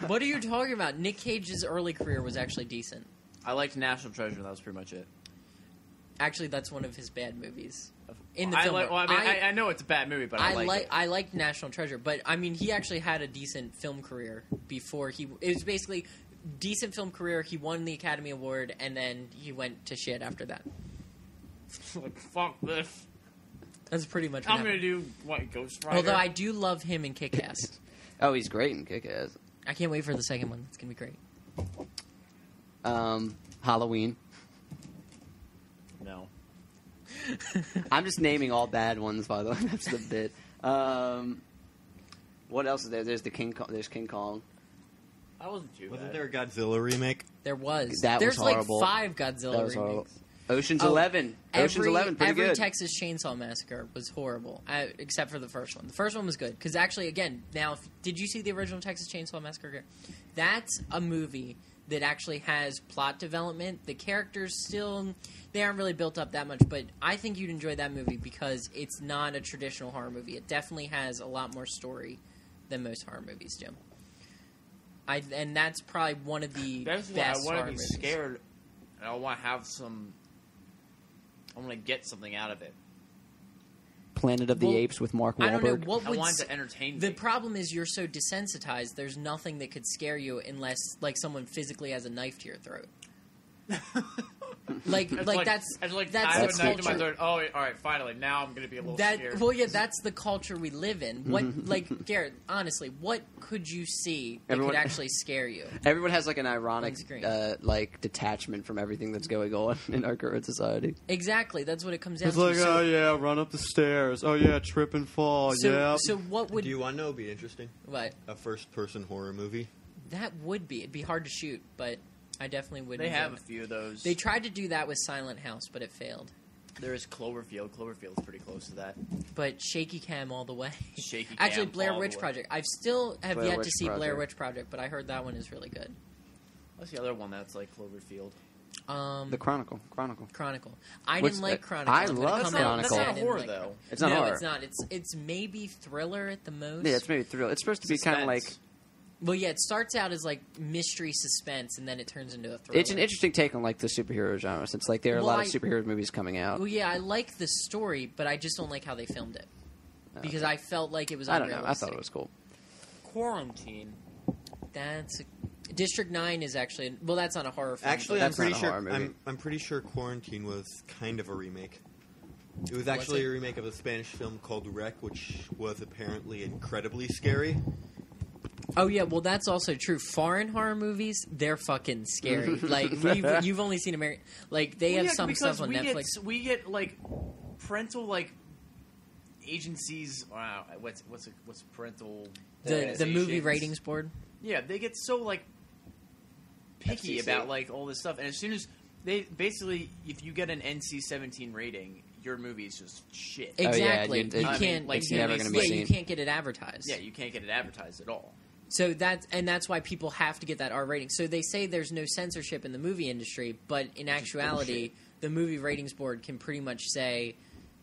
What are you talking about? Nick Cage's early career was actually decent. I liked National Treasure. That was pretty much it. Actually, that's one of his bad movies. In the I film, like, well, I mean, I know it's a bad movie, but I like it. I like National Treasure, but I mean, he actually had a decent film career before he. It was basically decent film career. He won the Academy Award, and then he went to shit after that. Like, fuck this. That's pretty much. What I'm going to happened. do, what, Ghost Rider? Although I do love him in Kick-Ass. Oh, he's great in Kick-Ass. I can't wait for the second one. It's gonna be great. Halloween. No. I'm just naming all bad ones, by the way. That's the bit. What else is there? There's King Kong. I wasn't too Wasn't bad. there a Godzilla remake? There was. That was There's like horrible. 5 Godzilla That was horrible. remakes. Ocean's Oh, 11. Ocean's 11, pretty every good. Texas Chainsaw Massacre was horrible, except for the first one. The first one was good because actually, again, now did you see the original Texas Chainsaw Massacre? That's a movie that actually has plot development. The characters still they aren't really built up that much, but I think you'd enjoy that movie because it's not a traditional horror movie. It definitely has a lot more story than most horror movies do. And that's probably one of the That's why best I want horror to be movies. scared, and I want to have some. I want to get something out of it. Planet of the Well, Apes with Mark Wahlberg. I don't know what I would want it to entertain me. The problem is you're so desensitized. There's nothing that could scare you unless like someone physically has a knife to your throat. Like It's that's I have the a knife to my culture. throat. Oh, all right, finally. Now I'm going to be a little That scared. well, yeah, that's the culture we live in. What like Garrett? Honestly, what could you see that Everyone- could actually scare you? Everyone has like an ironic, On screen. like detachment from everything that's going on in our current society. Exactly, that's what it comes down It's to. like, So, oh yeah, run up the stairs. Oh yeah, trip and fall. so, so what would Do you want to know? Would be interesting. what A first-person horror movie. that would be? It'd be hard to shoot, but I definitely would. They enjoy have a it. few of those. They tried to do that with Silent House, but it failed. There is Cloverfield. Cloverfield's pretty close to that. But shaky cam all the way. Shaky Actually, cam Blair all the Witch way. Project. I've still have Blair yet to Witch see Blair Project. Witch Project, but I heard that one is really good. What's the other one that's like Cloverfield? The Chronicle. Chronicle. I What's didn't like that? Chronicle. I I'm gonna love come That's out not, and that's Chronicle. say I not didn't horror, like though. It's not no, horror. it's not. It's maybe thriller at the most. Yeah, it's maybe thriller. It's supposed to be kind of like. Suspense. Well, yeah, it starts out as like mystery suspense, and then it turns into a thriller. It's an interesting take on like the superhero genre, since like there are a lot of Well, superhero movies coming out. Well, yeah, I like the story, but I just don't like how they filmed it because I felt like it was. I don't know. I unrealistic. thought it was cool. Quarantine. That's District 9 is actually well. That's not a horror film. Actually, but- I'm That's not pretty a sure. horror movie. I'm pretty sure Quarantine was kind of a remake. It was actually a remake of a Spanish film called Wreck, which was apparently incredibly scary. oh yeah, well that's also true. Foreign horror movies, they're fucking scary. Like you've only seen American. Like they have some stuff on Netflix. We get like parental like agencies. Wow, what's parental? The movie organizations. ratings board. Yeah, they get so like picky FCC. about like all this stuff, and as soon as they basically, if you get an NC-17 rating, your movie is just shit. yeah, Exactly. you- you I mean, can't. like, you it's can't- never gonna be yeah, seen. you can't get it advertised. Yeah, you can't get it advertised at all. So that's why people have to get that R rating. So they say there's no censorship in the movie industry, but in actuality, the movie ratings board can pretty much say,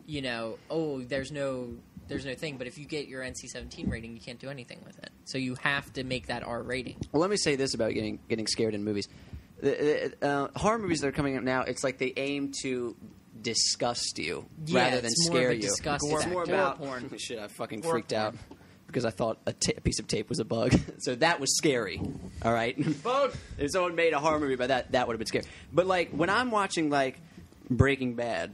you know, oh, there's no thing. But if you get your NC-17 rating, you can't do anything with it. So you have to make that R rating. Well, let me say this about getting scared in movies. Horror movies that are coming out now, it's like they aim to disgust you Yeah, rather than it's more of scare a you. disgust It's more factor. about Gore porn. Shit, I fucking Gore freaked porn. out because I thought a piece of tape was a bug. So that was scary. All right, Bug. if someone made a horror movie about that would have been scary. But like when I'm watching like Breaking Bad,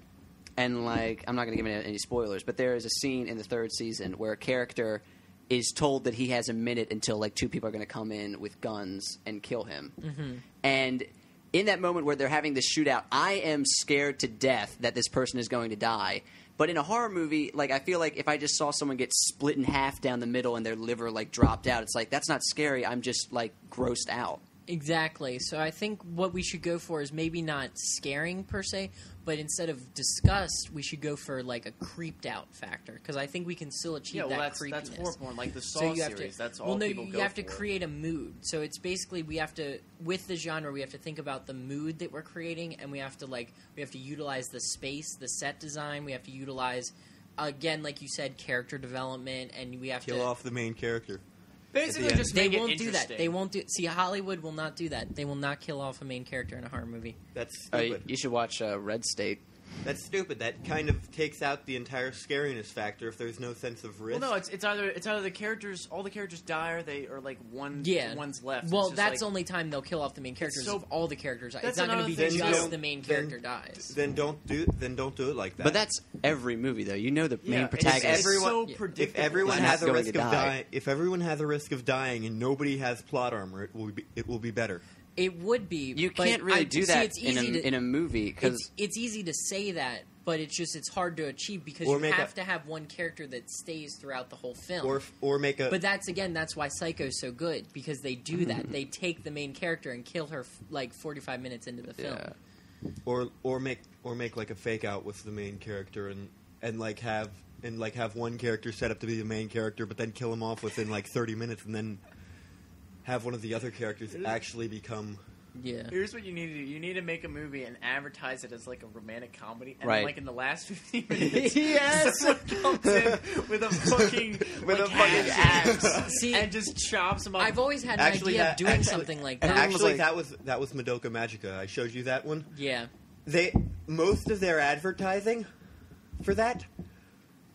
and like I'm not going to give any spoilers, but there is a scene in the 3rd season where a character is told that he has a minute until like 2 people are going to come in with guns and kill him. Mm-hmm. And in that moment where they're having this shootout, I am scared to death that this person is going to die. But in a horror movie, like I feel like if I just saw someone get split in half down the middle and their liver like dropped out, it's like that's not scary. I'm just like grossed out. Exactly. So I think what we should go for is maybe not scaring per se, but instead of disgust, we should go for like a creeped out factor because I think we can still achieve Yeah, well, that that's creepiness. horror porn, like the Saw So you have series. to. That's all well, no, people you go have to for. create a mood. So it's basically we have to with the genre we have to think about the mood that we're creating, and we have to utilize the space, the set design. We have to utilize again, like you said, character development, and we have Kill to. off the main character. Basically, end. just They make it won't do that. interesting. They won't do. See, Hollywood will not do that. They will not kill off a main character in a horror movie. That's stupid. You should watch Red State. That's stupid. That kind of takes out the entire scariness factor if there's no sense of risk. Well, no, it's either the characters, all the characters die, or they are like one's left. Well, It's just that's like, only time they'll kill off the main characters so- if all the characters die. That's It's not going to be another thing just too. the main character dies. Then don't do it like that. But that's every movie, though. You know the main yeah, protagonist. It's everyone- so Yeah. predictable. if everyone Not has a going risk to of die. dying, if everyone has a risk of dying and nobody has plot armor, it will be better. It would be. You but can't really do see, that it's easy to, in a movie because it's easy to say that, but it's hard to achieve because Or you make have to have one character that stays throughout the whole film. or make a. But that's why Psycho's so good, because they do that. They take the main character and kill her like 45 minutes into the film. Or make like a fake out with the main character and have one character set up to be the main character, but then kill him off within like 30 minutes, and then have one of the other characters actually become. Yeah. Here's what you need to do. You need to make a movie and advertise it as like a romantic comedy. And Right. then, like in the last 15 minutes, Yes! someone comes in with a fucking axe See, and just chops him up. I've always had an idea of doing something like that. Actually, that was Madoka Magica. I showed you that one. Yeah. Most of their advertising for that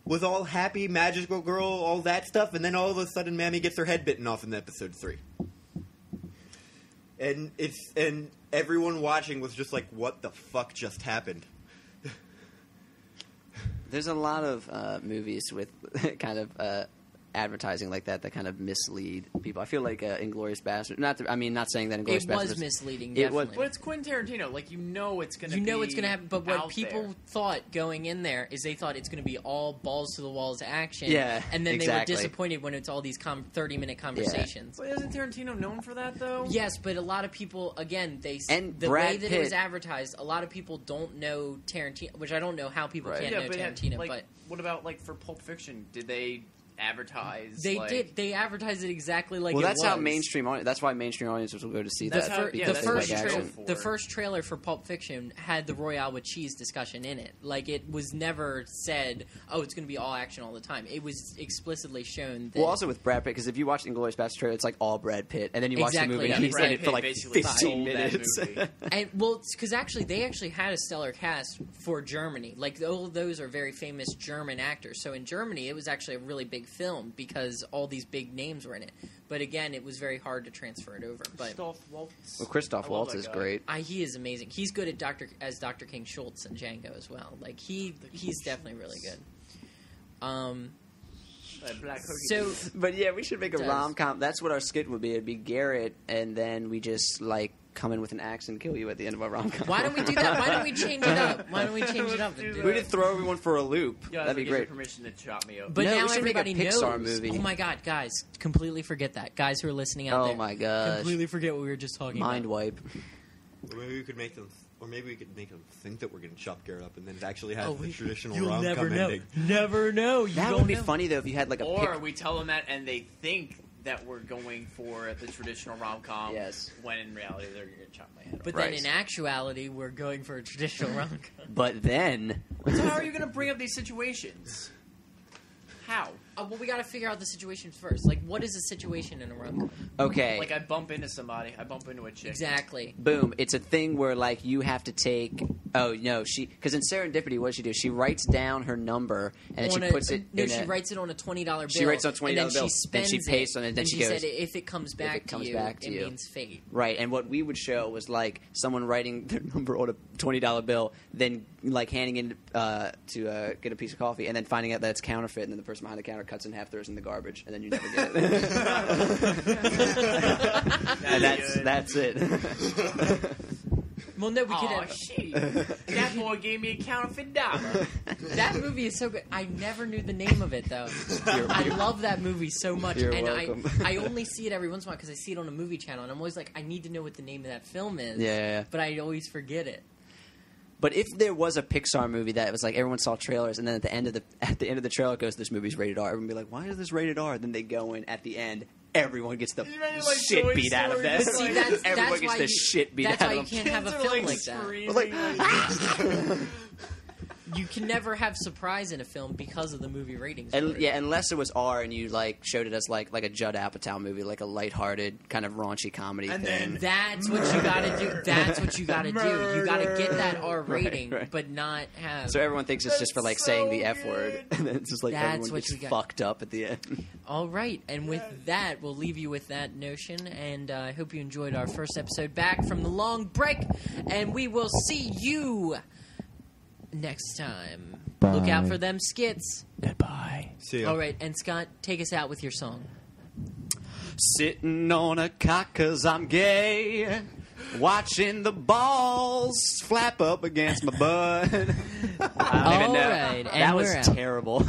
was all happy, magical girl, all that stuff, and then all of a sudden Mammy gets her head bitten off in episode 3. And everyone watching was just like, what the fuck just happened? there's a lot of movies with kind of advertising like that kind of mislead people. I feel like Inglourious Bastard. Not saying that Inglourious It Bastard was misleading, it was- definitely. But it's Quentin Tarantino. Like, you know it's going to be You know it's going to happen, but what out people there. thought going in there is they thought it's going to be all balls to the walls action. Yeah, and then exactly. they were disappointed when it's all these 30-minute conversations. But isn't Tarantino known for that, though? Yes, but a lot of people, again, And the Brad way that it was Pitt. advertised, a lot of people don't know Tarantino, which I don't know how people Right. can't Yeah, know but Tarantino, like, but what about, like, for Pulp Fiction? Did they advertise? they like, did. They advertised it exactly like Well, it that's was. how mainstream. That's why mainstream audiences will go to see That's that. how- because yeah, the that's they first like what action. for. the first trailer for Pulp Fiction had the Royale with cheese discussion in it. Like, it was never said, "Oh, it's going to be all action all the time." It was explicitly shown that. Well, also with Brad Pitt, because if you watch Inglourious Bastard trailer, it's like all Brad Pitt, and then you watch Exactly, the movie, yeah. and he's Brad in it Pitt for like basically 15 sold that minutes. movie. And well, because they actually had a stellar cast for Germany. Like, all of those are very famous German actors. So in Germany, it was actually a really big film because all these big names were in it. But again, it was very hard to transfer it over. But Christoph Waltz. Well, Christoph I love Waltz that is guy. great. he is amazing. He's good at Dr. King Schultz and Django as well. Like, he's definitely really good. Black Hook. So But yeah, we should make a Does. rom-com. That's what our skit would be. It'd be Garrett, and then we just like come in with an axe and kill you at the end of our rom-com. why don't we do that? Why don't we change it up? Why don't we change it up? And do We it? could throw everyone for a loop. Yeah, That'd be give you great. permission to chop me up. But No, now we should make a everybody Pixar knows. movie. Oh my god, guys! Completely forget that. Guys who are listening out Oh there, my gosh. completely forget what we were just talking Mind about. wipe. Or maybe we could make them think that we're going to chop Garrett up, and then it actually has Oh, the traditional you'll rom-com never know. ending. Never know. You That don't would be know. funny though if you had like a Or pic- we tell them that, and they think that we're going for the traditional rom-com. Yes. When in reality, they're going to chop my head off. But Right. then in actuality, we're going for a traditional rom-com. But then So how are you going to bring up these situations? How? Well, we got to figure out the situations first. Like, what is a situation in a rom-com? okay. Like, I bump into somebody. I bump into a chick. Exactly. Boom. It's a thing where, like, you have to take. Oh, no. Because in Serendipity, what does she do? She writes down her number and then she puts it No, in she a. writes it on a $20 bill. She writes on a $20 and then bill, She spends then she pays on it, then and she she goes, said, if it comes back, comes to, you, back to it you. means fate. Right. And what we would show was, like, someone writing their number on a $20 bill, then, like, handing in to get a piece of coffee, and then finding out that it's counterfeit, and then the person behind the counter cuts in half, throws in the garbage, and then you never get it. And that's it. Well, no, we could Oh, have... shit. That boy gave me a counterfeit dollar. That movie is so good. I never knew the name of it, though. I love that movie so much. You're and welcome. I only see it every once in a while because I see it on a movie channel, and I'm always like, I need to know what the name of that film is. Yeah. But I always forget it. But if there was a Pixar movie that was like everyone saw trailers, and then at the end of the trailer it goes, "This movie's rated R," everyone would be like, "Why is this rated R?" Then they go in at the end, everyone gets the You ready, like, shit Toy beat out of Story? them. But see, that's everyone gets why the you, shit beat that's out why of you them. can't have a Kids are, film like, like that. screaming. Like, You can never have surprise in a film because of the movie ratings. and, for it. yeah, unless it was R and you like showed it as like a Judd Apatow movie, like a lighthearted kind of raunchy comedy And thing. then- That's what you gotta do. That's what you gotta do. You gotta get that R rating, right. but not have. So everyone thinks it's just for like That's saying so the F word, good. and then it's just like That's everyone what gets we got. fucked up at the end. All right, and with that, we'll leave you with that notion. And I hope you enjoyed our first episode back from the long break. And we will see you next time. Bye. Look out for them skits. Goodbye. See ya. All right, and Scott, take us out with your song. Sitting on a cock 'cause I'm gay. Watching the balls flap up against my butt. I don't even All know. right, and That was we're out. terrible.